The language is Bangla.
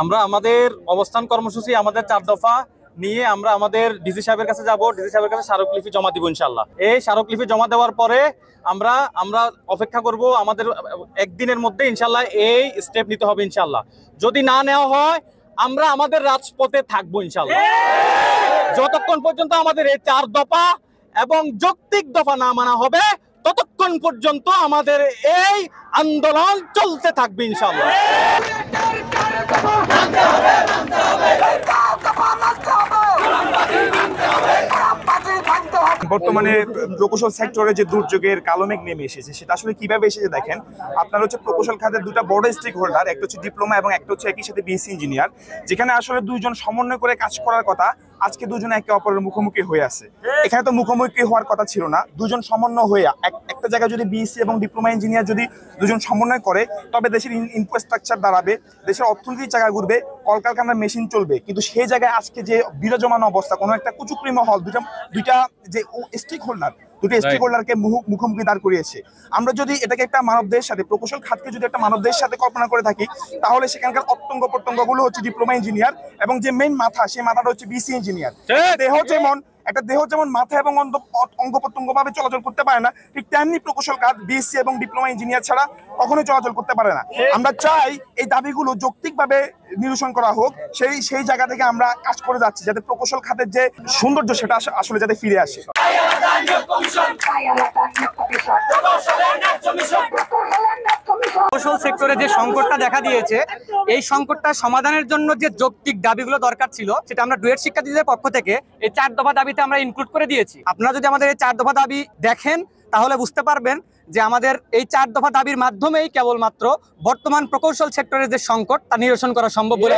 আমরা আমাদের অবস্থান কর্মসূচি আমাদের 4 দফা নিয়ে আমরা আমাদের ডিসি সাহেবের কাছে যাব, ডিসি সাহেবের কাছে স্মারকলিপি জমা দিব ইনশাআল্লাহ। এই স্মারকলিপি জমা দেওয়ার পরে আমরা অপেক্ষা করব, আমাদের একদিনের মধ্যে ইনশাআল্লাহ এই স্টেপ নিতে হবে ইনশাআল্লাহ। যদি না নেওয়া হয় আমরা আমাদের রাজপথে থাকবো ইনশাআল্লাহ, যতক্ষণ পর্যন্ত আমাদের এই 4 দফা এবং যৌক্তিক দফা না মানা হবে ততক্ষণ পর্যন্ত আমাদের এই আন্দোলন চলতে থাকবে ইনশাআল্লাহ। বর্তমানে প্রকৌশল সেক্টরে যে দুর্যোগের কালো মেঘ নেমে এসেছে সেটা আসলে কিভাবে এসেছে দেখেন। আপনার হচ্ছে প্রকৌশল খাতের দুটো বড় স্টেক হোল্ডার, একটা হচ্ছে ডিপ্লোমা এবং একটা হচ্ছে একই সাথে বিএসসি ইঞ্জিনিয়ার, যেখানে আসলে দুইজন সমন্বয় করে কাজ করার কথা, আজকে দুজনে একে অপরের মুখোমুখি হয়ে আছে। এখানে তো মুখোমুখি হওয়ার কথা ছিল না, দুজন সমন্বয় হয়ে একটা জায়গায় যদি বিএসসি এবং ডিপ্লোমা ইঞ্জিনিয়ার যদি দুজন সমন্বয় করে তবে দেশের ইনফ্রাস্ট্রাকচার দাঁড়াবে, দেশের অর্থনৈতিক জায়গা ঘুরবে, কলকারখানার মেশিন চলবে। কিন্তু সেই জায়গায় আজকে যে বিরাজমান অবস্থা, কোনো একটা কুচুকরি মহল দুইটা যে স্টেক হোল্ডার দুটো স্টেক হোল্ডারকে মুখোমুখি দাঁড় করিয়েছে। আমরা যদি এটাকে একটা মানবদের সাথে, প্রকৌশল খাতকে যদি একটা মানবদের সাথে কল্পনা করে থাকি তাহলে সেখানকার অত্যঙ্গ প্রত্যঙ্গগুলো হচ্ছে ডিপ্লোমা ইঞ্জিনিয়ার এবং যে মেইন মাথা সেই মাথাটা হচ্ছে বিসি ইঞ্জিনিয়ার। একটা দেহ যেমন মাথা এবং অঙ্গ প্রত্যঙ্গ ভাবে চলাচল করতে পারে না, ঠিক তেমনি প্রকৌশল খাত বিএসসি এবং ডিপ্লোমা ইঞ্জিনিয়ার ছাড়া কখনোই চলাচল করতে পারে না। আমরা চাই এই দাবিগুলো যৌক্তিকভাবে নিরসন করা হোক, সেই জায়গা থেকে আমরা কাজ করে যাচ্ছি যাতে প্রকৌশল খাতের যে সৌন্দর্য সেটা আসলে যাতে ফিরে আসে। প্রকৌশল সেক্টরে যে সংকটটা দেখা দিয়েছে, এই সংকটটা সমাধানের জন্য যে যৌক্তিক দাবিগুলো দরকার ছিল সেটা আমরা ডুয়েট শিক্ষার্থীদের পক্ষ থেকে এই 4 দফা দাবিতে আমরা ইনক্লুড করে দিয়েছি। আপনারা যদি আমাদের এই 4 দফা দাবি দেখেন তাহলে বুঝতে পারবেন যে আমাদের এই 4 দফা দাবির মাধ্যমেই কেবলমাত্র বর্তমান প্রকৌশল সেক্টরের যে সংকট তা নিরসন করা সম্ভব বলে